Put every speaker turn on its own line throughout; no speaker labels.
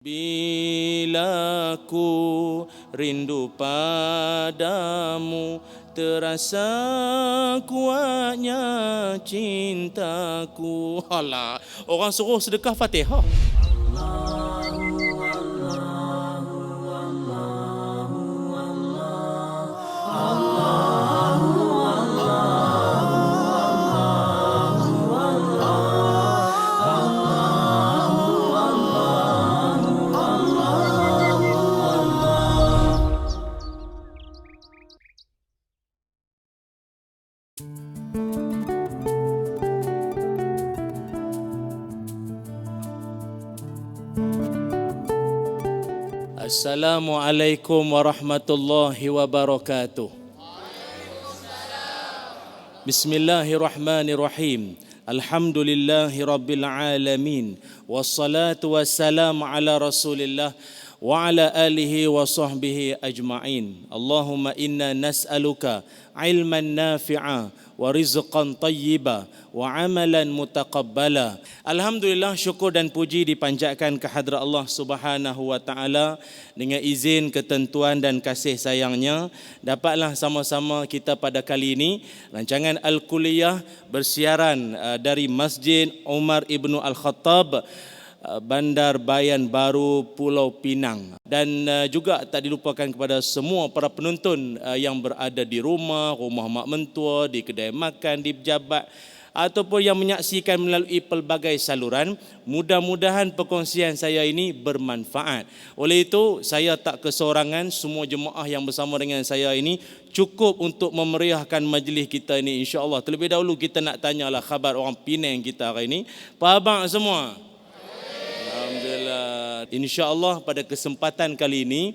Bila ku rindu padamu, terasa kuatnya cintaku. Alah, orang suruh sedekah Fatihah. Assalamualaikum warahmatullahi wabarakatuh. Bismillahirrahmanirrahim. Alhamdulillahi rabbil alamin. Wassalatu wassalamu ala Rasulillah wa ala alihi wa sahbihi ajma'in. Allahumma inna nas'aluka ilman nafi'a wa rizqan tayyiba wa amalan mutaqabbala. Alhamdulillah, syukur dan puji dipanjatkan kehadrat Allah Subhanahu wa taala. Dengan izin, ketentuan dan kasih sayangnya, dapatlah sama-sama kita pada kali ini rancangan Al-Kuliah bersiaran dari Masjid Umar Ibn Al-Khattab, Bandar Bayan Baru, Pulau Pinang. Dan juga tak dilupakan kepada semua para penonton yang berada di rumah mak mentua, di kedai makan, di pejabat, ataupun yang menyaksikan melalui pelbagai saluran. Mudah-mudahan perkongsian saya ini bermanfaat. Oleh itu, saya tak kesorangan. Semua jemaah yang bersama dengan saya ini cukup untuk memeriahkan majlis kita ini, insya-Allah. Terlebih dahulu kita nak tanyalah khabar orang Penang kita hari ini. Apa abang semua? Alhamdulillah. InsyaAllah pada kesempatan kali ini,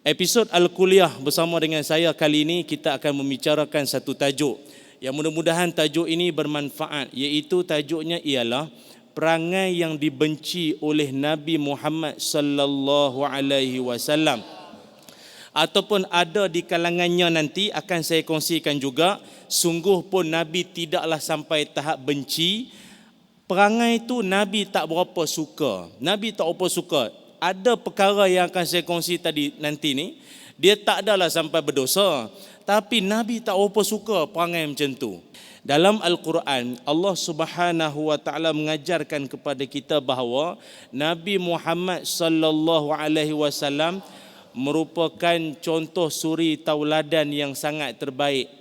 episod Al-Kuliah bersama dengan saya kali ini, kita akan membicarakan satu tajuk yang mudah-mudahan tajuk ini bermanfaat, iaitu tajuknya ialah perangai yang dibenci oleh Nabi Muhammad sallallahu alaihi wasallam, ataupun ada di kalangannya nanti akan saya kongsikan juga. Sungguh pun Nabi tidaklah sampai tahap benci. Perangai itu Nabi tak berapa suka. Nabi tak berapa suka. Ada perkara yang akan saya kongsi tadi nanti ni, dia tak adalah sampai berdosa, tapi Nabi tak berapa suka perangai macam tu. Dalam Al-Quran, Allah Subhanahu wa taala mengajarkan kepada kita bahawa Nabi Muhammad sallallahu alaihi wasallam merupakan contoh suri tauladan yang sangat terbaik.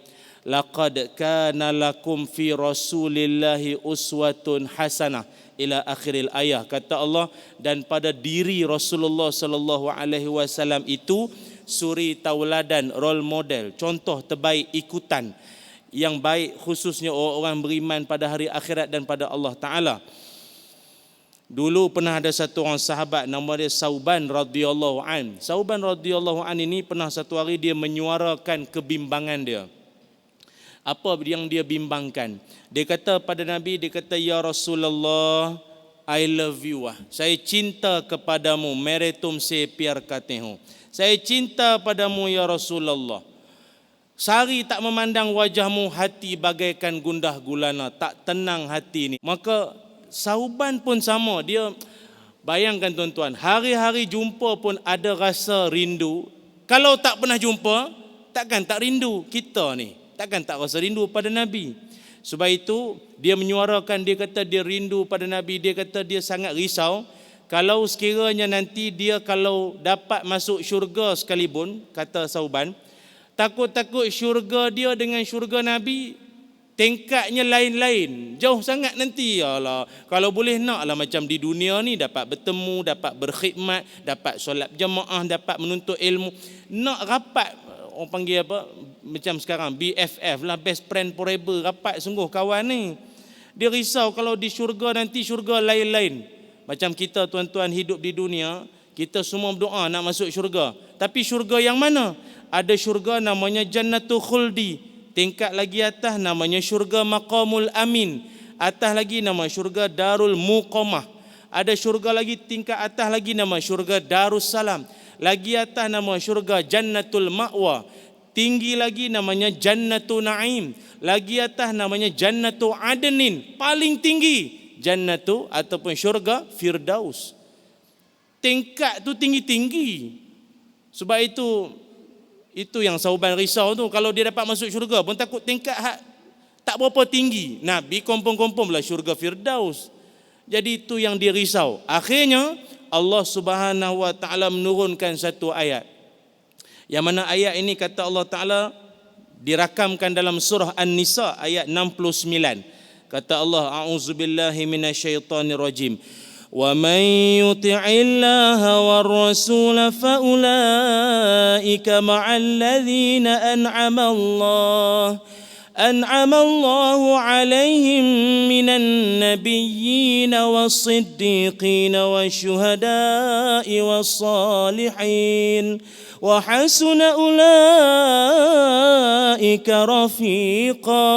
Laqad kana lakum fi rasulillahi uswatun hasanah ila akhiril ayah, kata Allah, dan pada diri Rasulullah sallallahu alaihi wasallam itu suri tauladan, role model, contoh terbaik, ikutan yang baik, khususnya orang-orang beriman pada hari akhirat dan pada Allah Taala. Dulu pernah ada satu orang sahabat nama dia Sauban radhiyallahu an. Sauban radhiyallahu an ini pernah satu hari dia menyuarakan kebimbangan dia. Apa yang dia bimbangkan? Dia kata pada Nabi, dia kata, ya Rasulullah, I love you. Saya cinta kepadamu. Mere tumse pyar kate ho. Saya cinta padamu ya Rasulullah. Sehari tak memandang wajahmu, hati bagaikan gundah gulana, tak tenang hati ni. Maka Sauban pun sama. Dia bayangkan tuan-tuan, hari-hari jumpa pun ada rasa rindu. Kalau tak pernah jumpa, takkan tak rindu. Kita ni takkan tak rasa rindu pada Nabi. Sebab itu dia menyuarakan, dia kata dia rindu pada Nabi. Dia kata dia sangat risau kalau sekiranya nanti dia kalau dapat masuk syurga sekalipun, kata Sauban, takut-takut syurga dia dengan syurga Nabi tingkatnya lain-lain, jauh sangat nanti. Alah, kalau boleh naklah macam di dunia ni, dapat bertemu, dapat berkhidmat, dapat solat jemaah, dapat menuntut ilmu, nak rapat, orang panggil apa, macam sekarang BFF lah, best friend forever, rapat sungguh kawan ni. Dia risau kalau di syurga nanti syurga lain-lain. Macam kita tuan-tuan hidup di dunia, kita semua berdoa nak masuk syurga. Tapi syurga yang mana? Ada syurga namanya Jannatul Khuldi. Tingkat lagi atas namanya syurga Maqamul Amin. Atas lagi nama syurga Darul Muqamah. Ada syurga lagi tingkat atas lagi nama syurga Darussalam. Lagi atas nama syurga Jannatul Ma'wa. Tinggi lagi namanya Jannatul Naim. Lagi atas namanya Jannatul Adnin. Paling tinggi Jannatu ataupun syurga Firdaus. tingkat tu tinggi-tinggi. Sebab itu yang Sauban risau tu, kalau dia dapat masuk syurga pun takut tingkat tak berapa tinggi. Nabi kompon-kompon lah syurga Firdaus. Jadi itu yang dia risau. Akhirnya Allah Subhanahu Wa Taala menurunkan satu ayat. Yang mana ayat ini kata Allah Taala dirakamkan dalam surah An-Nisa ayat 69. Kata Allah, a'udzubillahi minasyaitonirrajim. وَمَنْ يُطِعِ اللَّهَ وَالرَّسُولَ فَأُولَئِكَ مَعَ الَّذِينَ أَنْعَمَ اللَّهُ عَلَيْهِمْ مِنَ النَّبِيِّينَ وَالصِّدِّيقِينَ وَالشُّهَدَاءِ وَالصَّالِحِينَ وَحَسُنَ أُولَئِكَ رَفِيقًا.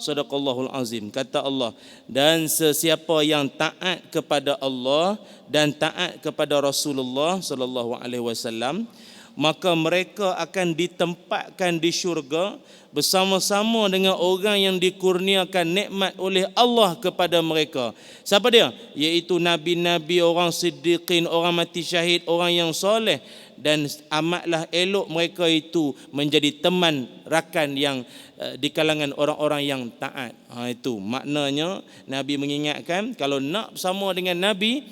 Sadaqallahul azim. Kata Allah, dan sesiapa yang taat kepada Allah dan taat kepada Rasulullah sallallahu alaihi wasallam, maka mereka akan ditempatkan di syurga bersama-sama dengan orang yang dikurniakan nikmat oleh Allah kepada mereka. Siapa dia? Iaitu nabi-nabi, orang siddiqin, orang mati syahid, orang yang soleh. Dan amatlah elok mereka itu menjadi teman rakan yang di kalangan orang-orang yang taat. Itu maknanya Nabi mengingatkan, kalau nak bersama dengan Nabi,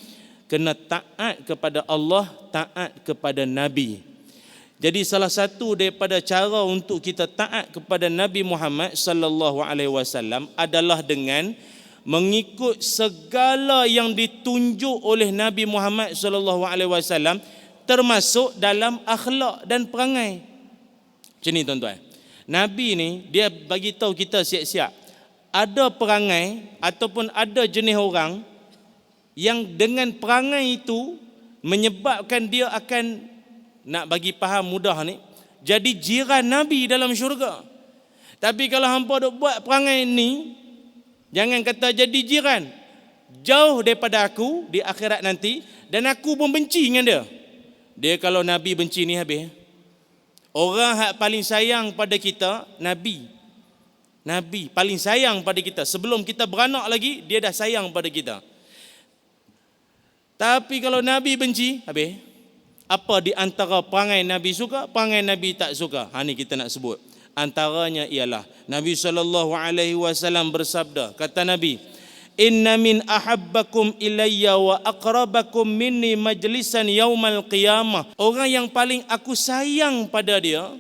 kena taat kepada Allah, taat kepada Nabi. Jadi salah satu daripada cara untuk kita taat kepada Nabi Muhammad sallallahu alaihi wasallam adalah dengan mengikut segala yang ditunjuk oleh Nabi Muhammad sallallahu alaihi wasallam, termasuk dalam akhlak dan perangai. Macam ni tuan-tuan. Nabi ni dia bagi tahu kita siap-siap. Ada perangai ataupun ada jenis orang yang dengan perangai itu menyebabkan dia akan, nak bagi faham mudah ni, jadi jiran Nabi dalam syurga. Tapi kalau hampa duk buat perangai ni, jangan kata jadi jiran, jauh daripada aku di akhirat nanti, dan aku pun benci dengan dia. Dia kalau Nabi benci ni habis. Orang yang paling sayang pada kita, Nabi. Nabi paling sayang pada kita. Sebelum kita beranak lagi, dia dah sayang pada kita. Tapi kalau Nabi benci, habis. Apa di antara perangai Nabi suka, perangai Nabi tak suka? Ni kita nak sebut. Antaranya ialah Nabi SAW bersabda, kata Nabi, inna min ahabbakum ilayya wa aqrabakum minni majlisan yaumal qiyamah. Orang yang paling aku sayang pada dia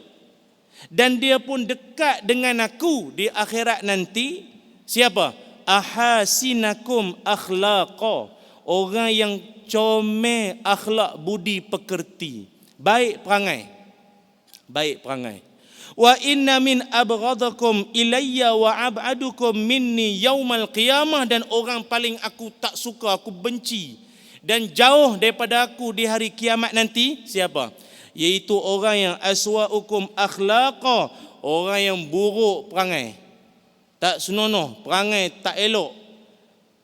dan dia pun dekat dengan aku di akhirat nanti, siapa? Ahasinakum akhlaqa. Orang yang comel akhlak budi pekerti, baik perangai. Baik perangai. Wa inna min abghadakum ilayya wa ab'adukum minni yaumal qiyamah. Dan orang paling aku tak suka, aku benci dan jauh daripada aku di hari kiamat nanti, siapa? Iaitu orang yang aswa'ukum akhlaqa. Orang yang buruk perangai, tak senonoh, perangai tak elok.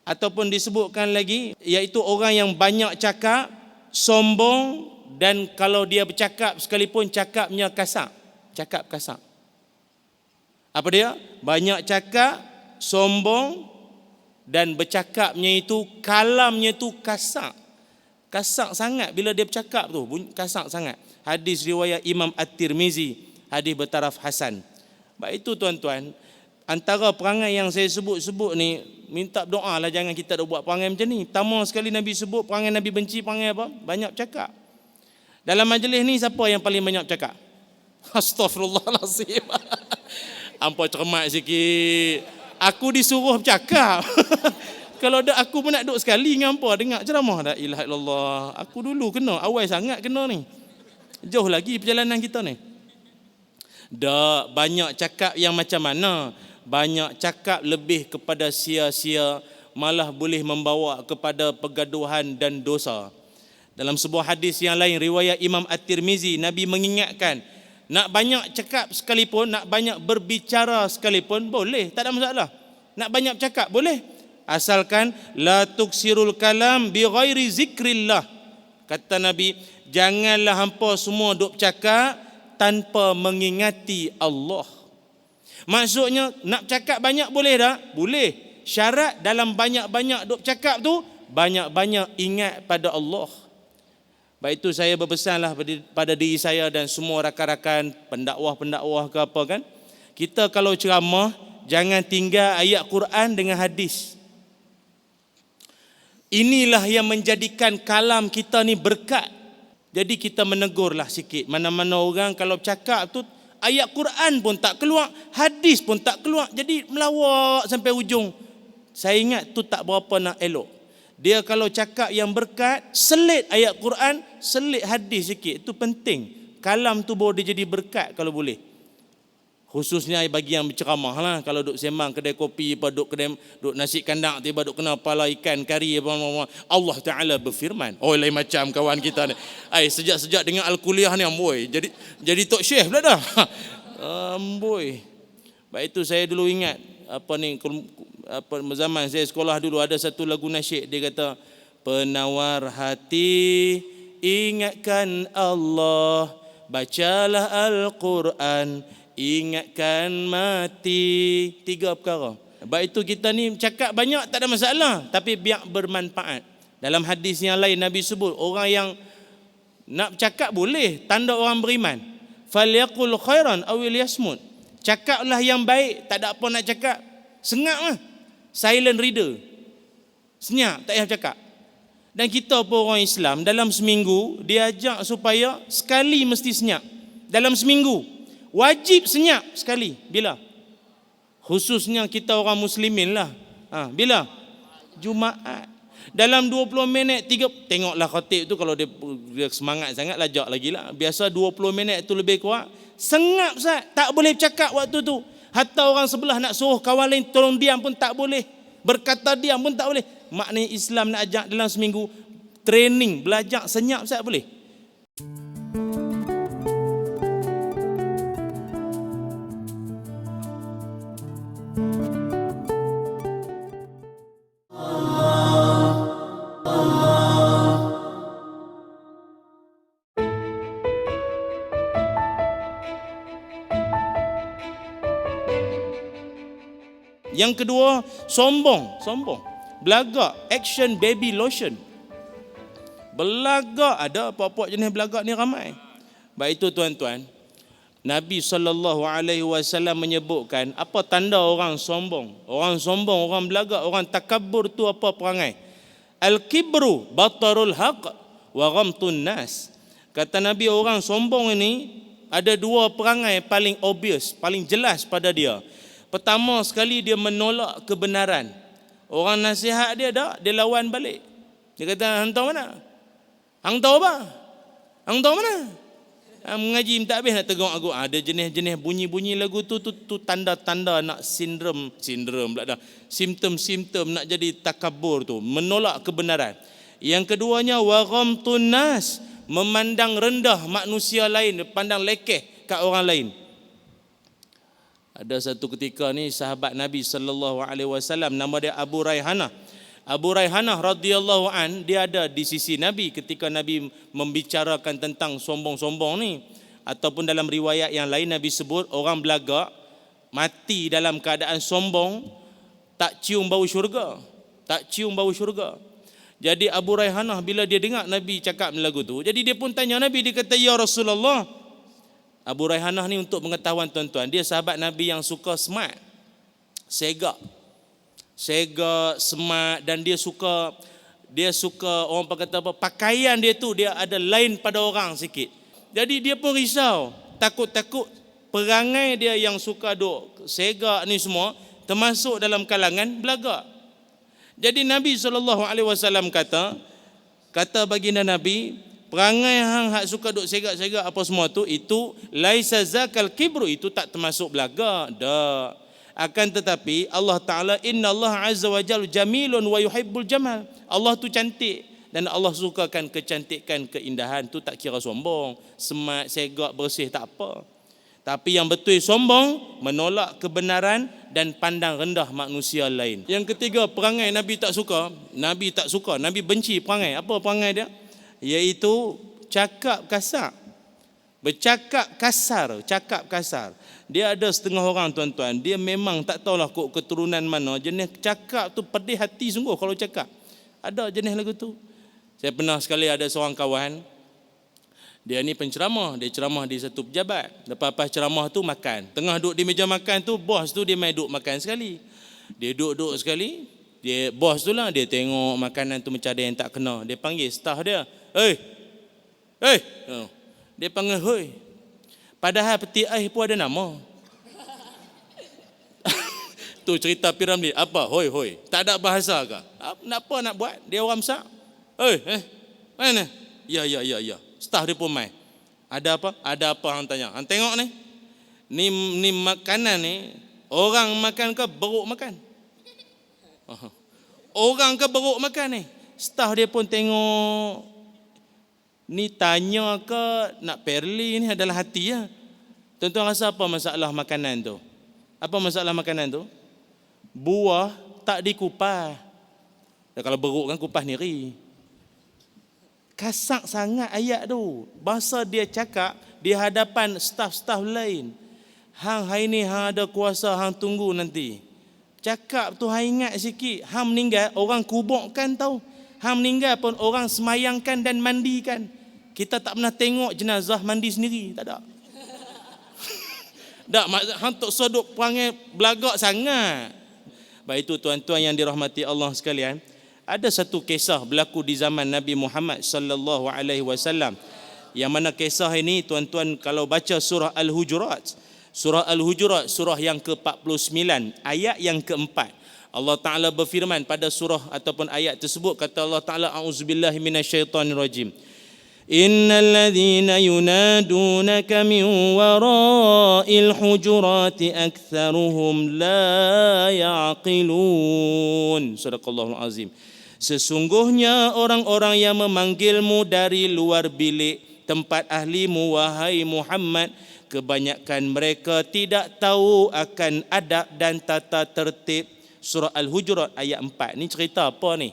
Ataupun disebutkan lagi, iaitu orang yang banyak cakap, sombong, dan kalau dia bercakap sekalipun cakapnya kasar. Cakap kasar. Apa dia? Banyak cakap, sombong, dan bercakapnya itu, kalamnya itu kasar. Kasar sangat bila dia bercakap tu, kasar sangat. Hadis riwayat Imam At-Tirmizi, hadis bertaraf hasan. Baik itu tuan-tuan, antara perangai yang saya sebut-sebut ni, minta doa lah jangan kita dah buat perangai macam ni. Pertama sekali Nabi sebut perangai Nabi benci, perangai apa? Banyak cakap. Dalam majlis ni siapa yang paling banyak cakap? Astaghfirullahalazim. Hampa cermat sikit. Aku disuruh bercakap. Kalau ada aku pun nak duduk sekali dengan hampa dengar ceramah. La ilaha illallah. Aku dulu kena, awal sangat kena ni. Jauh lagi perjalanan kita ni. Dak banyak cakap yang macam mana? Banyak cakap lebih kepada sia-sia, malah boleh membawa kepada pergaduhan dan dosa. Dalam sebuah hadis yang lain riwayat Imam At-Tirmizi, Nabi mengingatkan, nak banyak cakap sekalipun, nak banyak berbicara sekalipun boleh, tak ada masalah. Nak banyak cakap boleh, asalkan la tuksirul kalam bi ghairi zikrillah. Kata Nabi, janganlah hampa semua duk cakap tanpa mengingati Allah. Maksudnya nak cakap banyak boleh tak? Boleh. Syarat dalam banyak-banyak duk cakap tu, banyak-banyak ingat pada Allah. Baik itu saya berpesanlah pada diri saya dan semua rakan-rakan pendakwah-pendakwah ke apa kan. Kita kalau ceramah jangan tinggal ayat Quran dengan hadis. Inilah yang menjadikan kalam kita ni berkat. Jadi kita menegurlah sikit. Mana-mana orang kalau cakap tu ayat Quran pun tak keluar, hadis pun tak keluar. Jadi melawak sampai ujung. Saya ingat tu tak berapa nak elok. Dia kalau cakap yang berkat, selit ayat Quran, selit hadis sikit. Itu penting. Kalam tu baru dia jadi berkat kalau boleh. Khususnya bagi yang berceramah lah. Kalau duk sembang kedai kopi, duk nasi kandang, tiba duk kena pala ikan kari, Allah Ta'ala berfirman. Oh, lain macam kawan kita ni. Sejak dengan Al-Kuliah ni, amboi. Jadi Tok Syekh pula dah. Amboi. Baik itu saya dulu ingat. Zaman saya sekolah dulu ada satu lagu nasyid. Dia kata, penawar hati, ingatkan Allah. Bacalah Al-Quran, ingatkan mati. 3 perkara. Baik itu kita ni cakap banyak tak ada masalah, tapi biar bermanfaat. Dalam hadis yang lain Nabi sebut, orang yang nak cakap boleh, tanda orang beriman. Falyaqul khairan aw liyasmut. Cakaplah yang baik, tak ada apa nak cakap. Senyap lah. Silent reader. Senyap, tak payah cakap. Dan kita pun orang Islam, dalam seminggu dia ajak supaya sekali mesti senyap. Dalam seminggu wajib senyap sekali. Bila? Khususnya kita orang muslimin lah. Bila? Jumaat. Dalam 20 minit 3, tengoklah khatib tu kalau dia semangat sangat lajak lagi lah. Biasa 20 minit tu lebih kurang. Sengap Ustaz, tak boleh cakap waktu tu. Hatta orang sebelah nak suruh kawan lain tolong diam pun tak boleh. Berkata diam pun tak boleh. Maknanya Islam nak ajak dalam seminggu training, belajar senyap Ustaz boleh. Yang kedua, sombong. Belagak, action baby lotion. Belagak, ada apa-apa jenis belagak ni ramai. Baik itu tuan-tuan, Nabi SAW menyebutkan apa tanda orang sombong. Orang sombong, orang belagak, orang takabur tu apa perangai? Al-kibru batarul haq wa ghamtun nas. Kata Nabi, orang sombong ini ada 2 perangai paling obvious, paling jelas pada dia. Pertama sekali dia menolak kebenaran. Orang nasihat dia lawan balik. Dia kata, hang tahu mana? Hang tahu apa? Hang tahu mana? Mengaji tak habis nak tegur aku. Ada jenis-jenis bunyi-bunyi lagu tu tanda-tanda nak sindrom pula dah. Simptom-simptom nak jadi takabur tu, menolak kebenaran. Yang keduanya wa ghamtun nas, memandang rendah manusia lain, pandang lekeh kat orang lain. Ada satu ketika ni sahabat Nabi SAW, nama dia Abu Raihanah. Abu Raihanah radhiyallahu an, dia ada di sisi Nabi ketika Nabi membicarakan tentang sombong-sombong ni. Ataupun dalam riwayat yang lain Nabi sebut orang belagak mati dalam keadaan sombong, tak cium bau syurga. Jadi Abu Raihanah bila dia dengar Nabi cakap lagu tu, jadi dia pun tanya Nabi, dia kata, ya Rasulullah. Abu Raihanah ni untuk pengetahuan tuan-tuan, dia sahabat Nabi yang suka smart, sega, smart, dan dia suka orang kata apa, pakaian dia tu dia ada lain pada orang sikit. Jadi dia pun risau, takut perangai dia yang suka duk sega ni semua termasuk dalam kalangan belagak. Jadi Nabi SAW kata baginda Nabi, perangai hang hak suka duk segak-segak apa semua tu, itu laisa zakal kibru, itu tak termasuk belagak dah. Akan tetapi Allah Ta'ala, inna Allah azza wa jalla jamilun wa yuhibbul jamal. Allah tu cantik dan Allah sukakan kecantikan, keindahan. Tu tak kira sombong, smart, segak, bersih, tak apa. Tapi yang betul sombong, menolak kebenaran dan pandang rendah manusia lain. Yang ketiga, perangai Nabi tak suka. Nabi benci perangai. Apa perangai dia? Iaitu cakap kasar. Bercakap kasar. Dia ada setengah orang tuan-tuan, dia memang tak tahulah kok keturunan mana, jenis cakap tu pedih hati sungguh kalau cakap. Ada jenis lagu tu. Saya pernah sekali ada seorang kawan, Dia ni penceramah, dia ceramah di satu pejabat. Lepas ceramah tu makan. Tengah duduk di meja makan tu, bos tu dia main duduk makan sekali. Dia duduk sekali, dia bos tu lah, dia tengok makanan tu macam ada yang tak kena. Dia panggil staff dia, "Hei, hei." Dia panggil, "Hoi." Padahal peti ais pun ada nama. Tu cerita piramid. Apa? Hoi, hoi. Tak ada bahasa ke? Apa nak buat? Dia orang besar. "Hei, mana?" Ya. Staff dia pun main. "Ada apa? Ada apa?" Hang tanya. "Hang tengok ni. Ni makanan ni, orang makan ke beruk makan?" Orang ke beruk makan ni? Staff dia pun tengok. Ni tanya ke nak perli ni adalah hati ya. Tuan-tuan rasa apa masalah makanan tu? Apa masalah makanan tu? Buah tak dikupas. Kalau beruk kan kupas niri. Kasak sangat ayat tu. Bahasa dia cakap di hadapan staf-staf lain. Hang hari ni hang ada kuasa, hang tunggu nanti. Cakap tu hang ingat sikit. Hang meninggal, orang kubukkan tau. Hang meninggal pun orang semayangkan dan mandikan. Kita tak pernah tengok jenazah mandi sendiri. Tak ada. Tak, hang tak sodok perangai belagak sangat. Baik itu tuan-tuan yang dirahmati Allah sekalian. Ada satu kisah berlaku di zaman Nabi Muhammad sallallahu alaihi wasallam. Yang mana kisah ini tuan-tuan kalau baca surah Al-Hujurat. Surah Al-Hujurat surah yang ke-49 ayat yang keempat. Allah Ta'ala berfirman pada surah ataupun ayat tersebut, kata Allah Ta'ala, "A'udzubillahi minasyaitonirrajim. Innal ladzina yunadunaka min wara'il hujurati aktsaruhum la ya'qilun." Sadaqallahul azim. Sesungguhnya orang-orang yang memanggilmu dari luar bilik tempat ahlimu, wahai Muhammad, kebanyakan mereka tidak tahu akan adab dan tata tertib. Surah Al-Hujurat ayat 4. Ni cerita apa ni?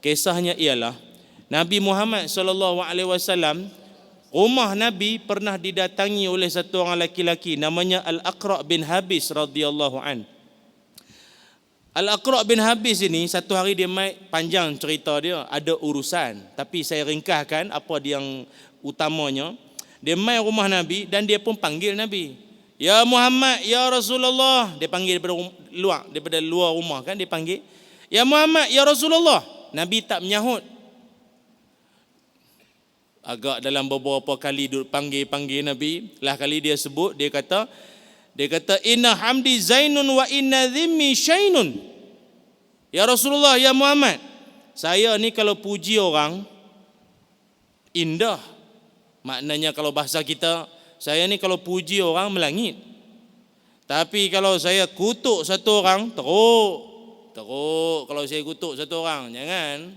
Kisahnya ialah Nabi Muhammad SAW, rumah Nabi pernah didatangi oleh satu orang lelaki namanya Al-Aqra' bin Habis radhiyallahu an. Al-Aqra' bin Habis ini satu hari dia mai, panjang cerita dia, ada urusan, tapi saya ringkaskan apa dia yang utamanya. Dia mai rumah Nabi dan dia pun panggil Nabi. "Ya Muhammad, ya Rasulullah." Dia panggil daripada luar rumah kan, dia panggil, "Ya Muhammad, ya Rasulullah." Nabi tak menyahut. Agak dalam beberapa kali panggil Nabi, lah kali dia sebut, dia kata, "Inna hamdi zainun wa inna dhimmi syainun." "Ya Rasulullah, ya Muhammad, saya ni kalau puji orang indah." Maknanya kalau bahasa kita, saya ni kalau puji orang melangit. Tapi kalau saya kutuk satu orang, teruk. Kalau saya kutuk satu orang, jangan.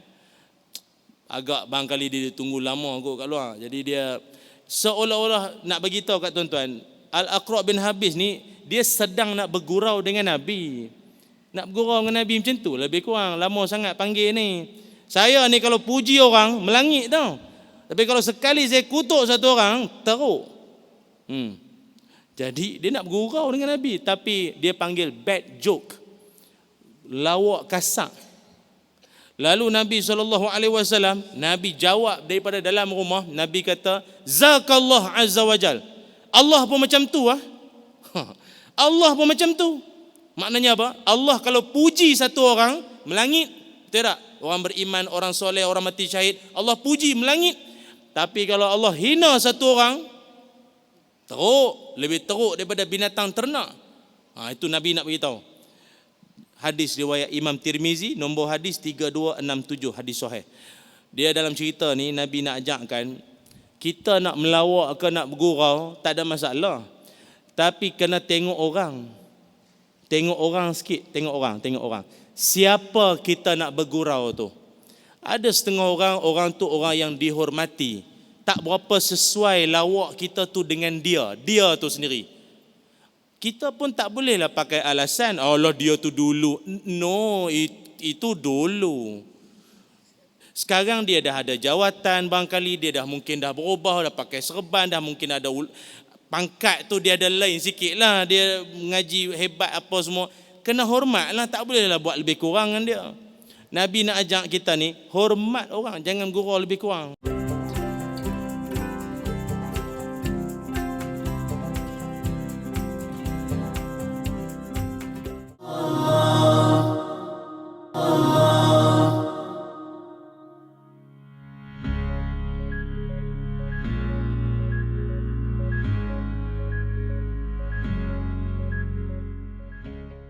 Agak barangkali dia tunggu lama kot kat luar. Jadi dia seolah-olah nak bagi tahu kat tuan-tuan, Al-Aqra' bin Habis ni dia sedang nak bergurau dengan Nabi. Nak bergurau dengan Nabi macam tu lebih kurang. Lama sangat panggil ni. Saya ni kalau puji orang melangit tau. Tapi kalau sekali saya kutuk satu orang, teruk. Jadi dia nak bergurau dengan Nabi, tapi dia panggil bad joke, lawak kasar. Lalu Nabi SAW, Nabi jawab daripada dalam rumah. Nabi kata, "Zakallah azza wa jal." Allah pun macam tu ah. Allah pun macam tu. Maknanya apa? Allah kalau puji satu orang melangit, tidak? Orang beriman, orang soleh, orang mati syahid, Allah puji melangit. Tapi kalau Allah hina satu orang, teruk, lebih teruk daripada binatang ternak. Itu Nabi nak beritahu. Hadis riwayat Imam Tirmizi, nombor hadis 3267, hadis sahih. Dia dalam cerita ni Nabi nak ajakkan kita nak melawak ke nak bergurau tak ada masalah. Tapi kena tengok orang. Tengok orang sikit, tengok orang. Siapa kita nak bergurau tu? Ada setengah orang tu orang yang dihormati. Tak berapa sesuai lawak kita tu dengan dia tu sendiri. Kita pun tak bolehlah pakai alasan, Allah dia tu dulu. No, itu dulu. Sekarang dia dah ada jawatan, barangkali dia dah mungkin dah berubah, dah pakai serban, dah mungkin ada pangkat tu dia ada lain sikit lah. Dia mengaji hebat apa semua. Kena hormat lah, tak bolehlah buat lebih kurang dengan dia. Nabi nak ajak kita ni, hormat orang, jangan gurau lebih kurang.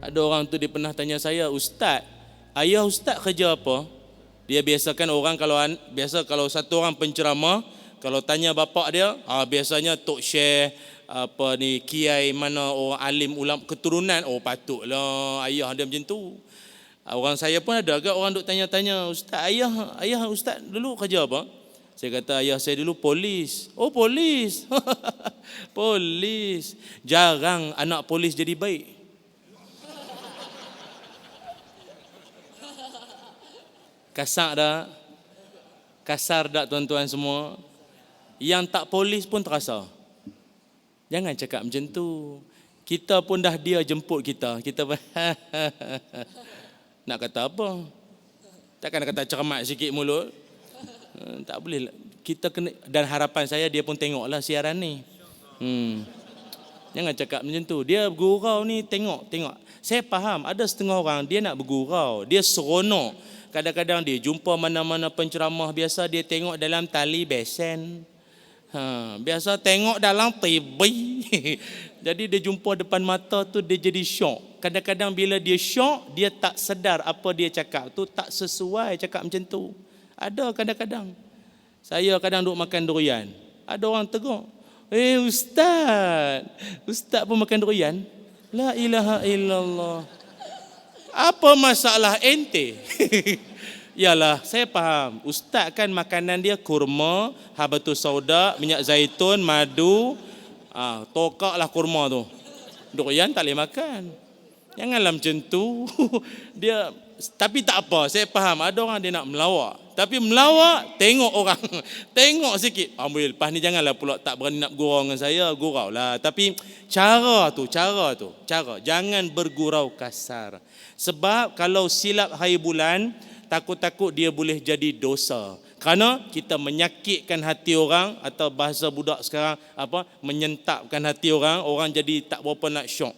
Ada orang tu dia pernah tanya saya, "Ustaz, ayah ustaz kerja apa?" Dia biasakan orang kalau satu orang penceramah, kalau tanya bapak dia, biasanya tok syekh, apa ni, kiai mana, orang alim ulama keturunan. Oh patutlah ayah dia macam tu. Orang saya pun ada agak orang duk tanya-tanya, "Ustaz, ayah ustaz dulu kerja apa?" Saya kata, "Ayah saya dulu polis." "Oh polis." Polis. Jarang anak polis jadi baik. Kasar dah tuan-tuan semua. Yang tak polis pun terasa. Jangan cakap macam tu. Kita pun dah dia jemput kita nak kata apa? Takkan nak kata cermat sikit mulut. Tak boleh. Kita kena, dan harapan saya dia pun tengoklah siaran ni. Jangan cakap macam tu. Dia bergurau ni, tengok. Saya faham ada setengah orang dia nak bergurau, dia seronok. Kadang-kadang dia jumpa mana-mana penceramah biasa, dia tengok dalam tali besen. Biasa tengok dalam TV. Jadi dia jumpa depan mata tu, dia jadi syok. Kadang-kadang bila dia syok, dia tak sedar apa dia cakap tu tak sesuai cakap macam tu. Ada kadang-kadang. Saya kadang duk makan durian. Ada orang tegur, Ustaz pun makan durian? La ilaha illallah. Apa masalah ente? Yalah, saya faham. Ustaz kan makanan dia kurma, habatus sauda, minyak zaitun, madu. Tokaklah kurma tu. Durian tak boleh makan. Janganlah macam tu. Dia, tapi tak apa, saya faham. Ada orang dia nak melawak. Tapi melawak, tengok orang. Tengok sikit. Alhamdulillah, lepas ni janganlah pula tak berani nak gurau dengan saya. Gurau lah. Tapi cara. Jangan bergurau kasar. Sebab kalau silap hari bulan, takut-takut dia boleh jadi dosa. Kerana kita menyakitkan hati orang, atau bahasa budak sekarang menyentapkan hati orang jadi tak berapa nak syok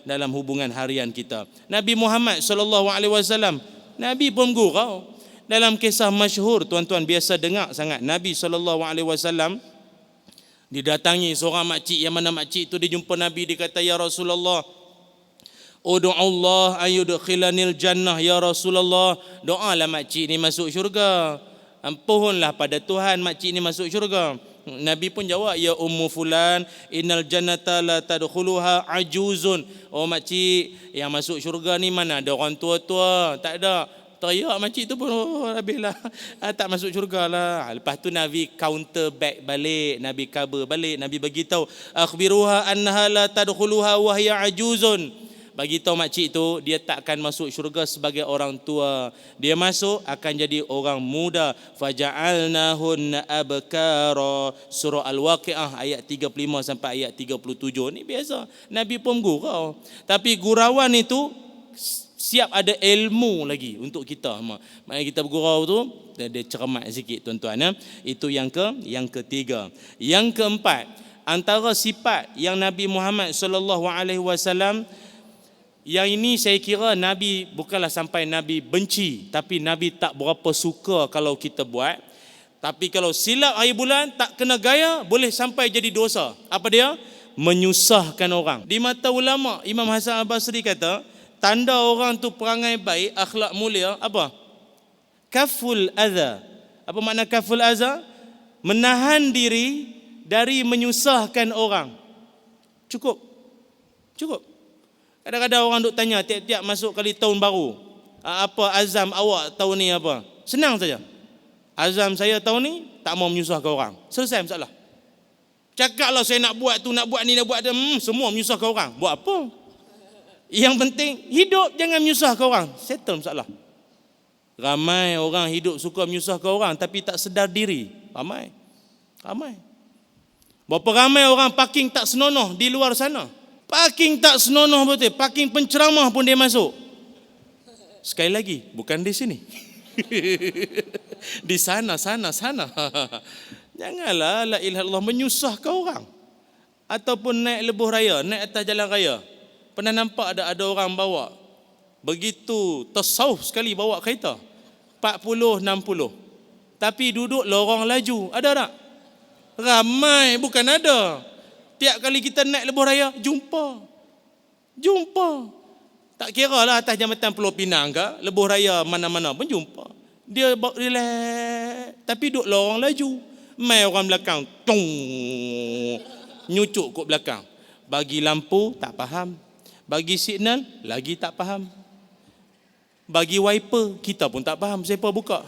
dalam hubungan harian kita. Nabi Muhammad SAW, Nabi pun gurau. Dalam kisah masyhur tuan-tuan biasa dengar sangat, Nabi SAW didatangi seorang makcik, yang mana makcik itu dia jumpa Nabi, dia kata, "Ya Rasulullah, Udu Allah ayyudkhilanil jannah." Ya Rasulullah, doalah makcik ni masuk syurga. Ampunlah pada Tuhan makcik ni masuk syurga. Nabi pun jawab, "Ya ummu fulan, innal jannata la tadkhuluha ajuzun." Oh makcik, yang masuk syurga ni mana ada orang tua-tua? Tak ada. Teriak makcik tu pun, habislah. Tak masuk syurga lah. Lepas tu Nabi counter back balik, Nabi cover balik, Nabi beritahu, "Akhbiruha annaha la tadkhuluha wa hiya ajuzun." Bagi tahu makcik tu, dia tak akan masuk syurga sebagai orang tua. Dia masuk akan jadi orang muda. Faja'alnahunna abkara. Surah Al-Waqi'ah ayat 35 sampai ayat 37. Ni biasa. Nabi pun gurau. Tapi gurauan itu siap ada ilmu lagi untuk kita. Maknanya kita bergurau tu dia cermat sikit tuan-tuan. Itu yang ketiga. Yang keempat, antara sifat yang Nabi Muhammad SAW, yang ini saya kira Nabi bukanlah sampai Nabi benci, tapi Nabi tak berapa suka kalau kita buat. Tapi kalau silap hari bulan tak kena gaya, boleh sampai jadi dosa. Apa dia? Menyusahkan orang. Di mata ulama, Imam Hasan Al-Basri kata, tanda orang tu perangai baik, akhlak mulia, apa? Kaful adza. Apa makna kaful adza? Menahan diri dari menyusahkan orang. Cukup. Kadang-kadang orang duk tanya tiap-tiap masuk kali tahun baru, apa azam awak tahun ni apa? Senang saja. Azam saya tahun ni tak mau menyusahkan orang. Selesai masalah. Cakaplah saya nak buat tu, nak buat ni, nak buat tu, semua menyusahkan orang. Buat apa? Yang penting hidup jangan menyusahkan orang. Settle masalah. Ramai orang hidup suka menyusahkan orang tapi tak sedar diri. Ramai. Berapa ramai orang parking tak senonoh di luar sana. Parking tak senonoh betul. Parking penceramah pun dia masuk. Sekali lagi, bukan di sini. Di sana. Janganlah la ilaha illallah menyusahkan orang. Ataupun naik lebuh raya, naik atas jalan raya. Pernah nampak ada orang bawa begitu tasawuf sekali bawa kereta 40-60, tapi duduk lorong laju. Ada tak? Ramai, bukan ada. Tiap kali kita naik lebuh raya, jumpa. Tak kira lah atas jambatan Pulau Pinang ke, lebuh raya mana-mana pun jumpa. Dia relax, tapi duduk lorong laju. Mai orang belakang, tong, nyucuk kot belakang. Bagi lampu, tak faham. Bagi signal, lagi tak faham. Bagi wiper, kita pun tak faham. Siapa buka?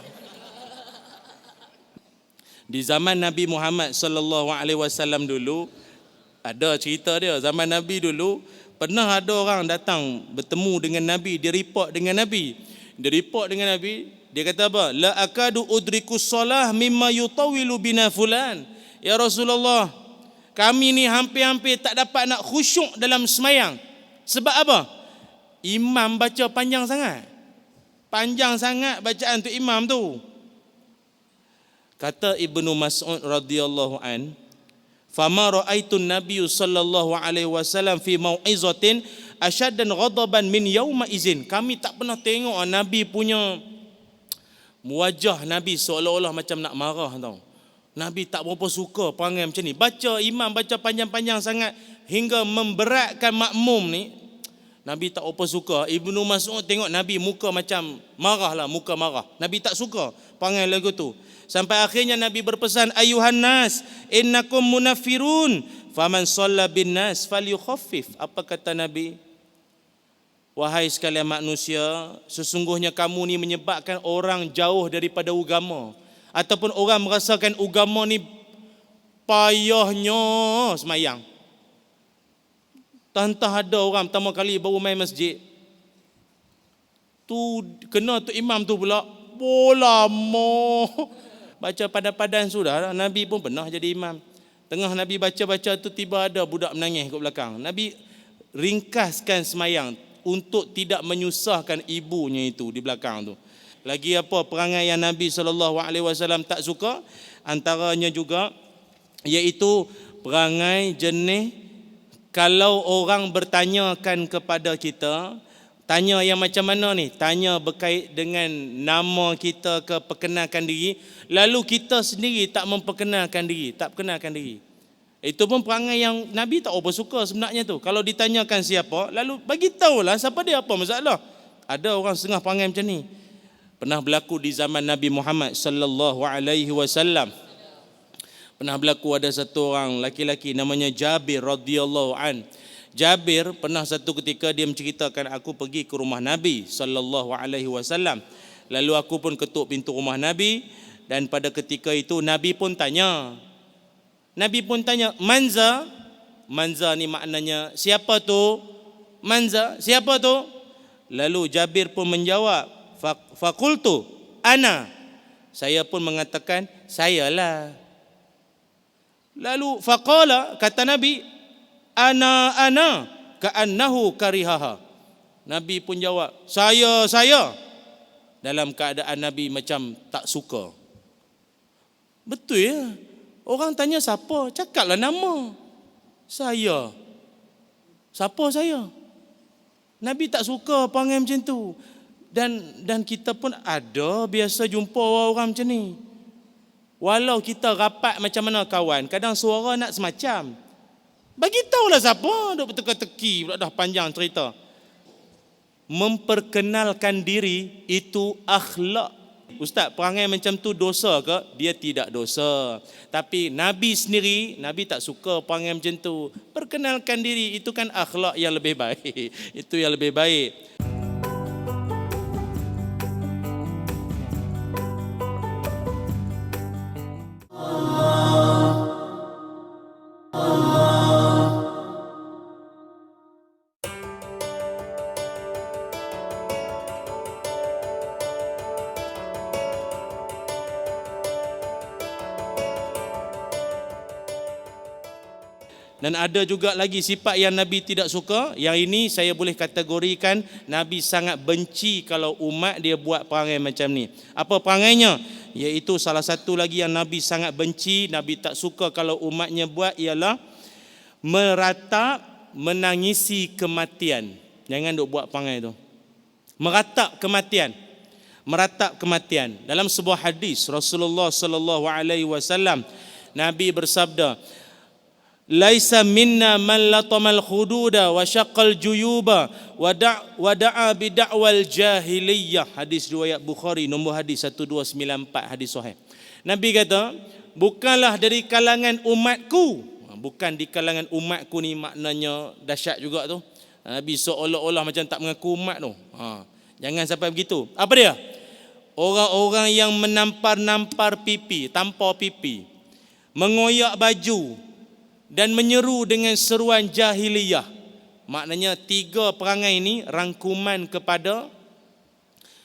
Di zaman Nabi Muhammad sallallahu alaihi wasallam dulu, ada cerita dia. Zaman Nabi dulu, pernah ada orang datang bertemu dengan Nabi, dia report dengan Nabi. Dia kata apa? La akadu udrikus solah mimma yutawilu bina fulan. Ya Rasulullah, kami ni hampir-hampir tak dapat nak khusyuk dalam semayang. Sebab apa? Imam baca panjang sangat. Panjang sangat bacaan tu imam tu. Kata Ibnu Mas'ud radhiyallahu an, fama ra'aitun nabiyyu sallallahu alaihi wasallam fi mau'izatin asyaddan ghadaban min yauma izin. Kami tak pernah tengok Nabi punya wajah Nabi seolah-olah macam nak marah tau. Nabi tak berapa suka perangai macam ni. Baca imam baca panjang-panjang sangat hingga memberatkan makmum ni. Nabi tak berapa suka. Ibnu Mas'ud tengok Nabi muka macam marah lah, muka marah. Nabi tak suka perangai lagu tu. Sampai akhirnya Nabi berpesan, ayuhan nas innakum munafirun faman shalla bin nas falyukhaffif. Apa kata Nabi? Wahai sekalian manusia, sesungguhnya kamu ni menyebabkan orang jauh daripada agama, ataupun orang merasakan agama ni payahnya semayang. Entah ada orang pertama kali baru main masjid, tu kena tu imam tu pula lama baca padan-padan sudah. Nabi pun pernah jadi imam. Tengah Nabi baca-baca tu tiba ada budak menangis kat belakang. Nabi ringkaskan semayang untuk tidak menyusahkan ibunya itu di belakang tu. Lagi apa perangai yang Nabi SAW tak suka, antaranya juga iaitu perangai jenis kalau orang bertanyakan kepada kita, tanya yang macam mana ni? Tanya berkait dengan nama kita ke, perkenalkan diri, lalu kita sendiri tak memperkenalkan diri, tak perkenalkan diri. Itu pun perangai yang Nabi tak apa suka sebenarnya tu. Kalau ditanyakan siapa, lalu bagi tahulah siapa dia, apa masalah. Ada orang setengah perangai macam ni. Pernah berlaku di zaman Nabi Muhammad sallallahu alaihi wasallam. Pernah berlaku ada satu orang laki-laki namanya Jabir radhiyallahu an. Jabir pernah satu ketika dia menceritakan, aku pergi ke rumah Nabi sallallahu alaihi wasallam. Lalu aku pun ketuk pintu rumah Nabi, dan pada ketika itu Nabi pun tanya, manza? Manza ni maknanya siapa tu? Manza, siapa tu? Lalu Jabir pun menjawab, faqultu ana. Saya pun mengatakan, sayalah. Lalu faqala, kata Nabi, ana ka'annahu karihaha. Nabi pun jawab, saya. Dalam keadaan Nabi macam tak suka. Betul ya? Orang tanya siapa, cakaplah nama. Saya. Siapa saya? Nabi tak suka perangai macam tu. Dan kita pun ada biasa jumpa orang macam ni. Walau kita rapat macam mana kawan, kadang suara nak semacam. Bagi tahulah siapa, duk berteka-teki pula dah panjang cerita. Memperkenalkan diri itu akhlak. Ustaz, perangai macam tu dosa ke? Dia tidak dosa. Tapi Nabi sendiri, Nabi tak suka perangai macam tu. Perkenalkan diri itu kan akhlak yang lebih baik. Itu yang lebih baik. Dan ada juga lagi sifat yang Nabi tidak suka. Yang ini saya boleh kategorikan Nabi sangat benci kalau umat dia buat perangai macam ni. Apa perangainya? Iaitu salah satu lagi yang Nabi sangat benci, Nabi tak suka kalau umatnya buat, ialah meratap menangisi kematian. Jangan duk buat perangai tu. Meratap kematian. Meratap kematian. Dalam sebuah hadis Rasulullah sallallahu alaihi wasallam, Nabi bersabda, laisa minna man latamal khududa wa syaqqal juyuba wa da'a bi da'wal jahiliyah. Hadis riwayat Bukhari, nombor hadis 1294, hadis sahih. Nabi kata, bukanlah dari kalangan umatku. Bukan di kalangan umatku ni maknanya dahsyat juga tu. Nabi seolah-olah macam tak mengaku umat tu. Jangan sampai begitu. Apa dia? Orang-orang yang menampar-nampar pipi, tampar pipi, mengoyak baju dan menyeru dengan seruan jahiliyah. Maknanya 3 perangai ini rangkuman kepada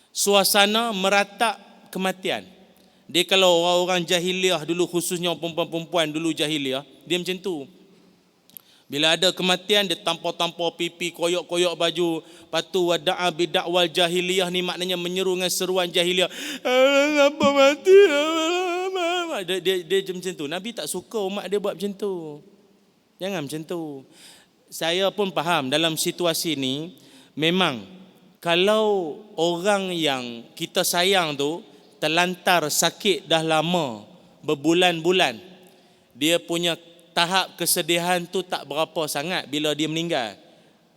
suasana meratap kematian. Dia kalau orang-orang jahiliyah dulu, khususnya perempuan-perempuan dulu jahiliyah, dia macam tu. Bila ada kematian, dia tampar-tampar pipi, koyak-koyak baju. Lepas tu wada'a bidakwal jahiliyah ni maknanya menyeru dengan seruan jahiliyah. Apa mati? Dia macam tu. Nabi tak suka umat dia buat macam tu. Jangan macam tu. Saya pun faham dalam situasi ni, memang kalau orang yang kita sayang tu terlantar sakit dah lama, berbulan-bulan, dia punya tahap kesedihan tu tak berapa sangat bila dia meninggal.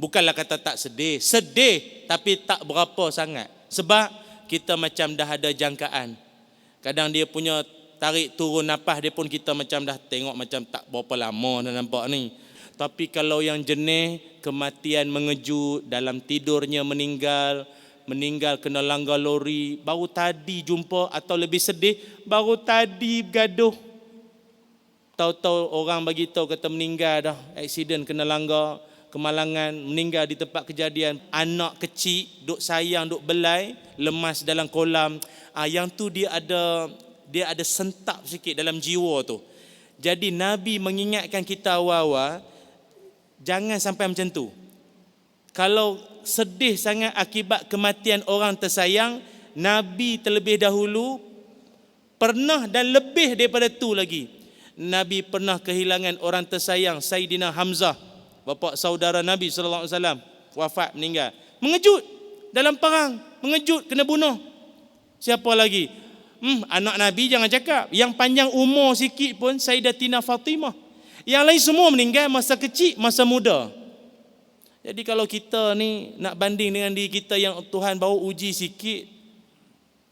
Bukanlah kata tak sedih, sedih tapi tak berapa sangat. Sebab kita macam dah ada jangkaan. Kadang dia punya tarik turun nafas dia pun kita macam dah tengok macam tak berapa lama dah nampak ni. Tapi kalau yang jenis kematian mengejut, dalam tidurnya meninggal kena langgar lori, baru tadi jumpa, atau lebih sedih, baru tadi bergaduh, tahu-tahu orang bagi tahu kata meninggal dah, aksiden kena langgar, kemalangan, meninggal di tempat kejadian. Anak kecil duk sayang, duk belai, lemas dalam kolam. Yang tu dia ada sentap sikit dalam jiwa tu. Jadi Nabi mengingatkan kita awal-awal, jangan sampai macam tu. Kalau sedih sangat akibat kematian orang tersayang, Nabi terlebih dahulu pernah, dan lebih daripada tu lagi, Nabi pernah kehilangan orang tersayang, Saidina Hamzah, bapa saudara Nabi sallallahu alaihi wasallam, wafat, meninggal. Mengejut dalam perang, mengejut kena bunuh. Siapa lagi? Anak Nabi jangan cakap. Yang panjang umur sikit pun Sayyidatina Fatimah. Yang lain semua meninggal masa kecil, masa muda. Jadi kalau kita ni nak banding dengan diri kita yang Tuhan baru uji sikit,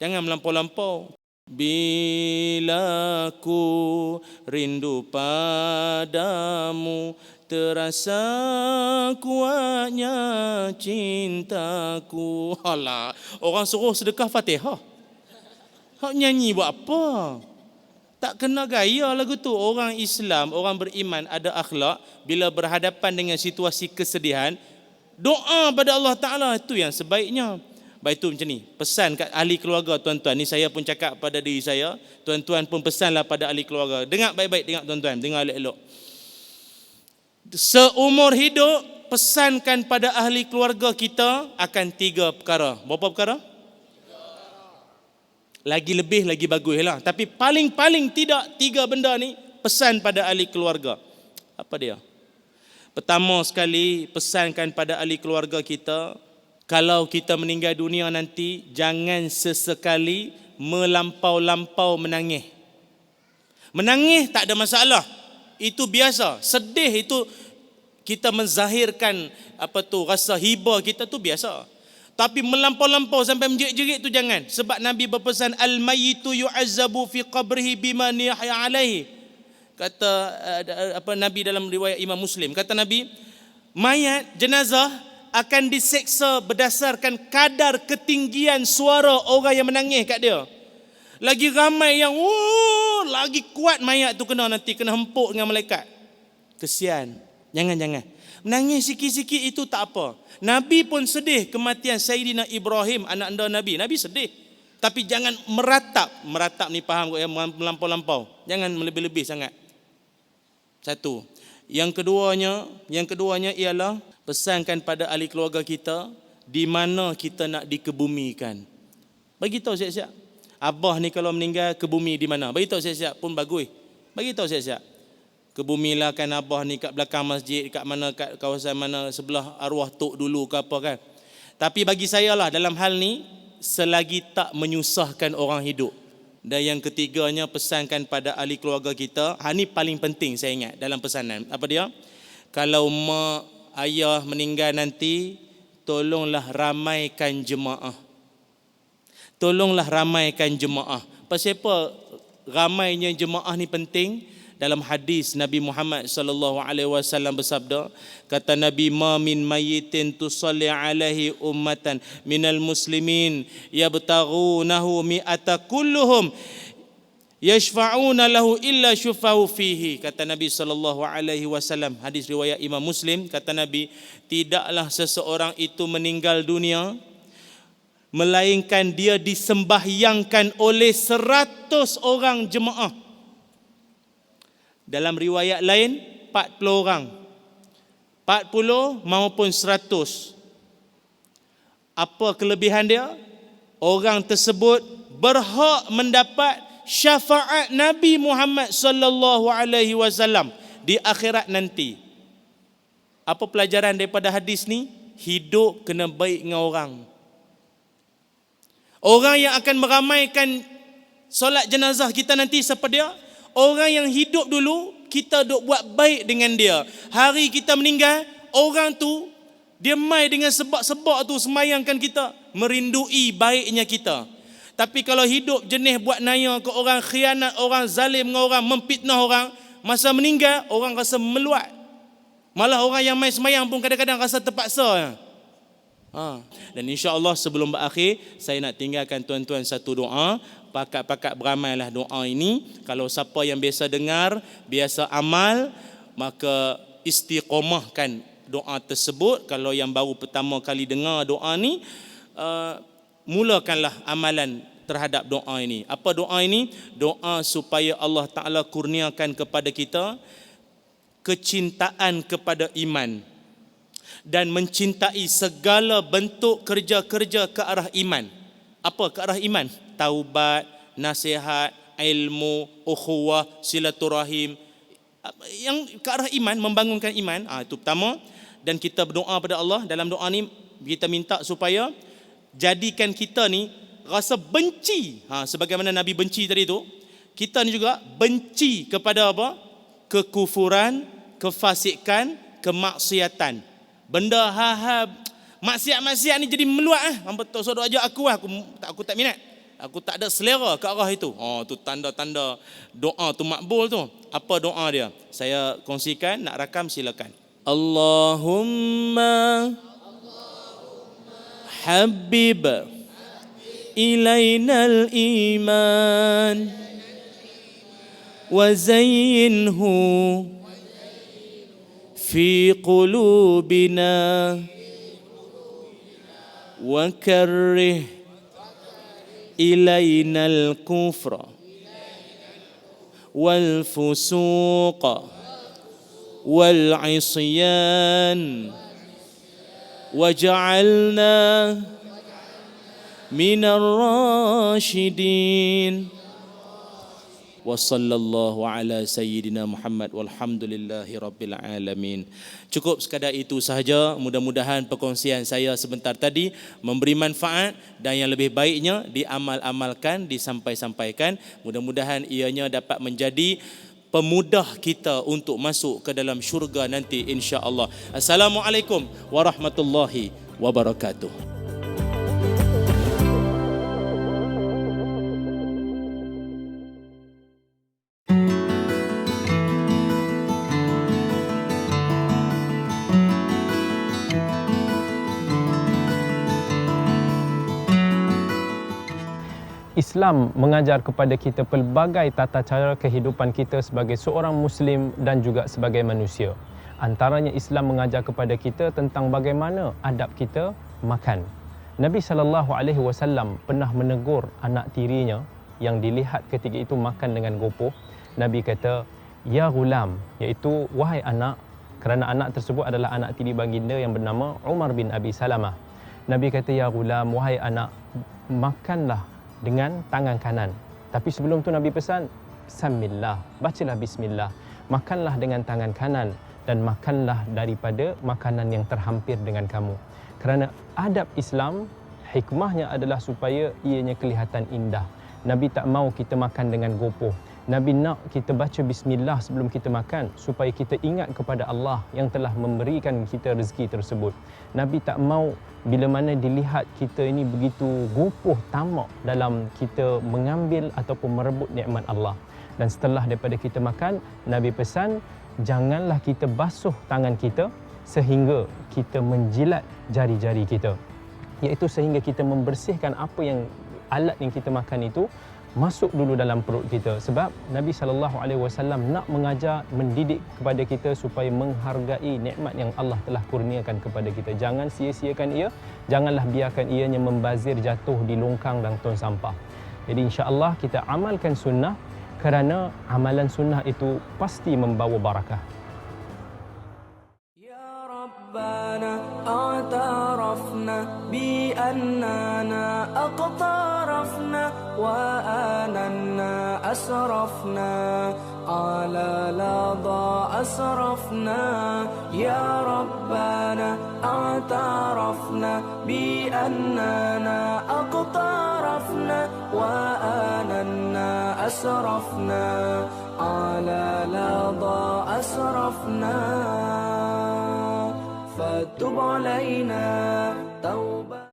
jangan melampau-lampau. Bila ku rindu padamu, terasa kuatnya cintaku. Alah, orang suruh sedekah Fatihah, hak nyanyi buat apa? Tak kena gaya lagu tu. Orang Islam, orang beriman, ada akhlak. Bila berhadapan dengan situasi kesedihan, doa pada Allah Ta'ala, itu yang sebaiknya. Baik, itu macam ni. Pesan kat ahli keluarga, tuan-tuan. Ni saya pun cakap pada diri saya. Tuan-tuan pun pesanlah pada ahli keluarga. Dengar baik-baik, dengar tuan-tuan. Dengar elok-elok. Seumur hidup, pesankan pada ahli keluarga kita akan 3 perkara. Berapa perkara? Lagi lebih, lagi bagus lah. Tapi paling-paling tidak 3 benda ni, pesan pada ahli keluarga. Apa dia? Pertama sekali, pesankan pada ahli keluarga kita, kalau kita meninggal dunia nanti, jangan sesekali melampau-lampau menangis. Menangis tak ada masalah, itu biasa. Sedih itu kita menzahirkan rasa hibah kita tu biasa. Tapi melampau-lampau sampai menjerit-jerit tu jangan. Sebab Nabi berpesan, al-mayyitu yu'azzabu fi qabrihi bima niyahya alaihi. Kata Nabi dalam riwayat Imam Muslim, kata Nabi, mayat jenazah akan diseksa berdasarkan kadar ketinggian suara orang yang menangis kat dia. Lagi ramai yang lagi kuat mayat tu kena hempuk dengan malaikat. Kesian. Jangan. Menangis sikit-sikit itu tak apa. Nabi pun sedih kematian Sayyidina Ibrahim, anak anda Nabi. Nabi sedih. Tapi jangan meratap. Meratap ni faham kok ya, melampau-lampau. Jangan melebih-lebih sangat. Satu. Yang keduanya ialah pesankan pada ahli keluarga kita di mana kita nak dikebumikan. Bagi tahu siap-siap. Abah ni kalau meninggal kebumi di mana? Bagi tahu siap-siap pun bagus. Bagi tahu siap-siap. Kebumilah kan abah ni kat belakang masjid, kat mana, kat kawasan mana, sebelah arwah tok dulu ke apa kan. Tapi bagi saya lah dalam hal ni, selagi tak menyusahkan orang hidup, Dan yang ketiganya, pesankan pada ahli keluarga kita. Ini paling penting saya ingat dalam pesanan. Apa dia? Kalau mak ayah meninggal nanti, tolonglah ramaikan jemaah. Tolonglah ramaikan jemaah. Pasal apa ramainya jemaah ni penting? Dalam hadis Nabi Muhammad sallallahu alaihi wasallam bersabda, kata Nabi, ma min mayyitin tusalli alaihi ummatan minal muslimin yabtaghunahu mi'ata kulluhum yashfa'una lahu illa syufahu fihi. Kata Nabi sallallahu alaihi wasallam, hadis riwayat Imam Muslim, kata Nabi, tidaklah seseorang itu meninggal dunia melainkan dia disembahyangkan oleh 100 orang jemaah. Dalam riwayat lain 40 orang, 40 maupun 100. Apa kelebihan dia? Orang tersebut berhak mendapat syafaat Nabi Muhammad sallallahu alaihi wasallam di akhirat nanti. Apa pelajaran daripada hadis ni? Hidup kena baik dengan orang. Orang yang akan meramaikan solat jenazah kita nanti siapa dia? Orang yang hidup dulu, kita duk buat baik dengan dia. Hari kita meninggal, orang tu dia mai dengan sebab-sebab tu semayangkan kita, merindui baiknya kita. Tapi kalau hidup jenis buat naya ke orang, khianat orang, zalim dengan orang, memfitnah orang, masa meninggal orang rasa meluat. Malah orang yang mai semayang pun kadang-kadang rasa terpaksa. Dan insya-Allah sebelum berakhir, saya nak tinggalkan tuan-tuan satu doa. Pakat-pakat beramailah doa ini. Kalau siapa yang biasa dengar, biasa amal, maka istiqomahkan doa tersebut. Kalau yang baru pertama kali dengar doa ni, mulakanlah amalan terhadap doa ini. Apa doa ini? Doa supaya Allah Ta'ala kurniakan kepada kita kecintaan kepada iman dan mencintai segala bentuk kerja-kerja ke arah iman. Apa ke arah iman? Taubat, nasihat, ilmu, ukhuwah, silaturahim, yang ke arah iman, membangunkan iman. Itu pertama. Dan kita berdoa pada Allah. Dalam doa ni kita minta supaya jadikan kita ni rasa benci, sebagaimana Nabi benci tadi tu, kita ni juga benci kepada apa? Kekufuran, kefasikan, kemaksiatan. Benda maksiat-maksiat ni jadi meluat. Hangpa tak usah ajak aku tak minat. Aku tak ada selera ke arah itu. Tu tanda-tanda doa tu makbul tu. Apa doa dia? Saya kongsikan, nak rakam silakan. Allahumma habib ilainal iman wa zayyinhu fi qulubina wa karrih ilainal kufra wal fusuqa wal isyan waj'alna minar rasyidin. Wa sallallahu ala sayyidina Muhammad walhamdulillahi rabbil alamin. Cukup sekadar itu sahaja. Mudah-mudahan perkongsian saya sebentar tadi memberi manfaat dan yang lebih baiknya diamal-amalkan, disampaikan. Mudah-mudahan ianya dapat menjadi pemudah kita untuk masuk ke dalam syurga nanti insya-Allah. Assalamualaikum warahmatullahi wabarakatuh.
Islam mengajar kepada kita pelbagai tata cara kehidupan kita sebagai seorang Muslim dan juga sebagai manusia. Antaranya Islam mengajar kepada kita tentang bagaimana adab kita makan. Nabi SAW pernah menegur anak tirinya yang dilihat ketika itu makan dengan gopoh. Nabi kata, "Ya ghulam," iaitu wahai anak, kerana anak tersebut adalah anak tiri baginda yang bernama Umar bin Abi Salamah. Nabi kata, "Ya ghulam, wahai anak, makanlah dengan tangan kanan." Tapi sebelum tu Nabi pesan, "Samillah," bacalah bismillah. Makanlah dengan tangan kanan dan makanlah daripada makanan yang terhampir dengan kamu. Kerana adab Islam, hikmahnya adalah supaya ianya kelihatan indah. Nabi tak mau kita makan dengan gopoh. Nabi nak kita baca bismillah sebelum kita makan supaya kita ingat kepada Allah yang telah memberikan kita rezeki tersebut. Nabi tak mau bila mana dilihat kita ini begitu gopoh, tamak dalam kita mengambil ataupun merebut nikmat Allah. Dan setelah daripada kita makan, Nabi pesan janganlah kita basuh tangan kita sehingga kita menjilat jari-jari kita. Iaitu sehingga kita membersihkan apa yang alat yang kita makan itu masuk dulu dalam perut kita. Sebab Nabi SAW nak mengajar, mendidik kepada kita supaya menghargai nikmat yang Allah telah kurniakan kepada kita. Jangan sia-siakan ia, janganlah biarkan ianya membazir jatuh di longkang dan tong sampah. Jadi insya-Allah kita amalkan sunnah kerana amalan sunnah itu pasti membawa barakah.
ربنا اعترفنا بأننا اقترفنا وآننا أسرفنا على لظى أسرفنا يا ربنا اعترفنا بأننا اقترفنا وآننا أسرفنا على لظى أسرفنا فتب علينا توبة